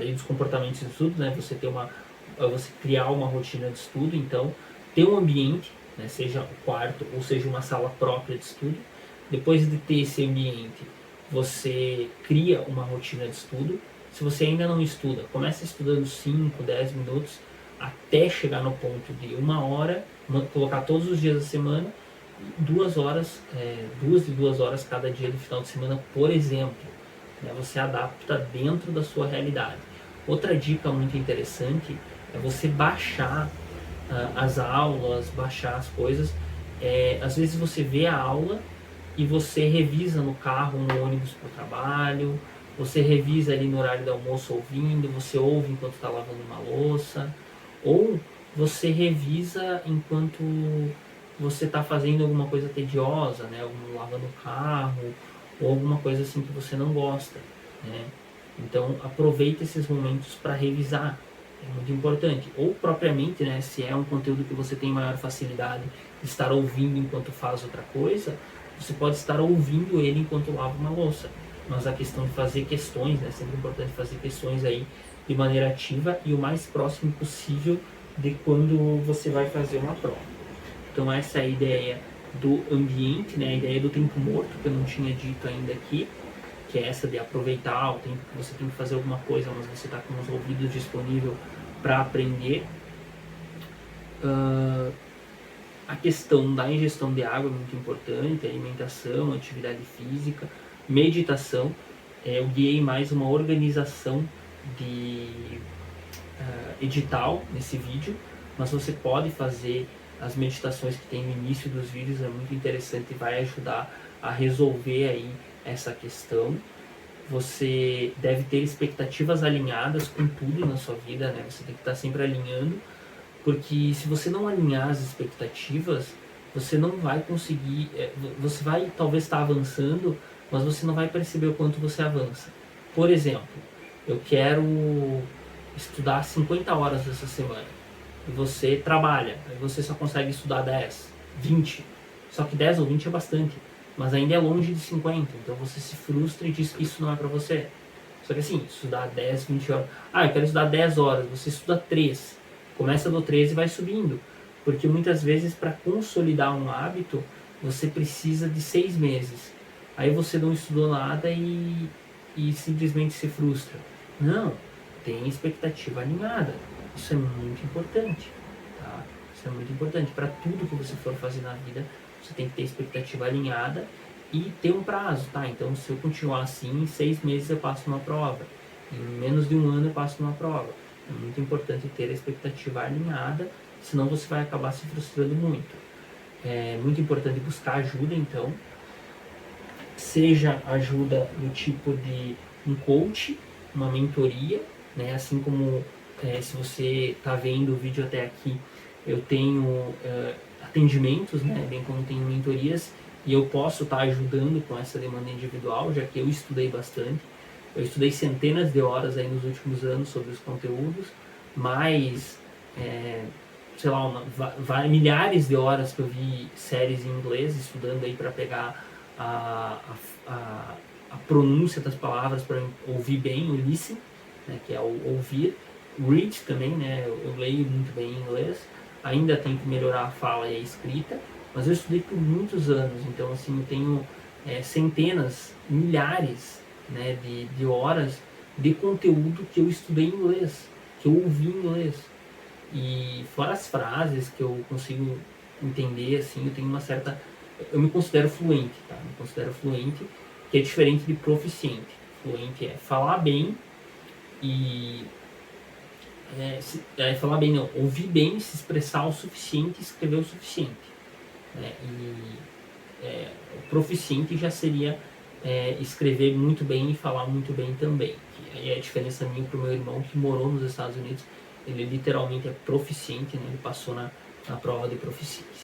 aí dos comportamentos de estudo, né? Você criar uma rotina de estudo, então ter um ambiente, né? Seja um quarto ou seja uma sala própria de estudo. Depois de ter esse ambiente, você cria uma rotina de estudo. Se você ainda não estuda, comece estudando 5, 10 minutos até chegar no ponto de 1 hora, colocar todos os dias da semana, 2 horas, 2 cada dia do final de semana, por exemplo. Né? Você adapta dentro da sua realidade. Outra dica muito interessante é você baixar as aulas, baixar as coisas. Às vezes você vê a aula e você revisa no carro, no ônibus para o trabalho, você revisa ali no horário do almoço ouvindo, você ouve enquanto está lavando uma louça, ou você revisa enquanto você está fazendo alguma coisa tediosa, né? Lavando o carro, ou alguma coisa assim que você não gosta, né? Então aproveita esses momentos para revisar, é muito importante. Ou propriamente, né, se é um conteúdo que você tem maior facilidade de estar ouvindo enquanto faz outra coisa, você pode estar ouvindo ele enquanto lava uma louça. Mas a questão de fazer questões, né, é sempre importante fazer questões aí de maneira ativa e o mais próximo possível de quando você vai fazer uma prova. Então essa é a ideia do ambiente, né, a ideia do tempo morto, que eu não tinha dito ainda aqui, que é essa de aproveitar o tempo que você tem que fazer alguma coisa, mas você está com os ouvidos disponíveis para aprender. A questão da ingestão de água é muito importante, alimentação, atividade física, meditação. Eu guiei mais uma organização de edital nesse vídeo, mas você pode fazer as meditações que tem no início dos vídeos, é muito interessante e vai ajudar a resolver aí essa questão. Você deve ter expectativas alinhadas com tudo na sua vida, né? Você tem que estar sempre alinhando, porque se você não alinhar as expectativas, você não vai conseguir, você vai talvez estar avançando, mas você não vai perceber o quanto você avança. Por exemplo, eu quero estudar 50 horas essa semana, e você trabalha, e você só consegue estudar 10, 20, só que 10 ou 20 é bastante, mas ainda é longe de 50, então você se frustra e diz que isso não é para você. Só que assim, estudar 10, 20 horas, eu quero estudar 10 horas, você estuda 3, começa do 13 e vai subindo, porque muitas vezes para consolidar um hábito, você precisa de 6 meses, aí você não estudou nada e simplesmente se frustra. Não, tem expectativa alinhada, isso é muito importante, tá? Isso é muito importante, para tudo que você for fazer na vida, você tem que ter expectativa alinhada e ter um prazo, tá? Então, se eu continuar assim, em 6 meses eu passo numa prova, em menos de um ano eu passo numa prova. É muito importante ter a expectativa alinhada, senão você vai acabar se frustrando muito. É muito importante buscar ajuda, então, seja ajuda do tipo de um coach, uma mentoria, né? Assim como se você está vendo o vídeo até aqui, eu tenho atendimentos, né? Bem como tenho mentorias, e eu posso estar ajudando com essa demanda individual, já que eu estudei bastante. Eu estudei centenas de horas aí nos últimos anos sobre os conteúdos, mais, sei lá, milhares de horas que eu vi séries em inglês, estudando aí para pegar a pronúncia das palavras, para ouvir bem, o listen, né, que é o ouvir. Read também, né, eu leio muito bem em inglês, ainda tenho que melhorar a fala e a escrita, mas eu estudei por muitos anos, então assim, eu tenho centenas, milhares, né, de horas de conteúdo que eu estudei em inglês, que eu ouvi em inglês. E fora as frases que eu consigo entender, assim, eu tenho uma certa... Eu me considero fluente, tá? Me considero fluente, que é diferente de proficiente. Fluente é falar bem e... falar bem não, ouvir bem, se expressar o suficiente e escrever o suficiente. Né? O proficiente já seria escrever muito bem e falar muito bem também. Que aí é a diferença minha para o meu irmão que morou nos Estados Unidos. Ele literalmente é proficiente, né? Ele passou na prova de proficiência.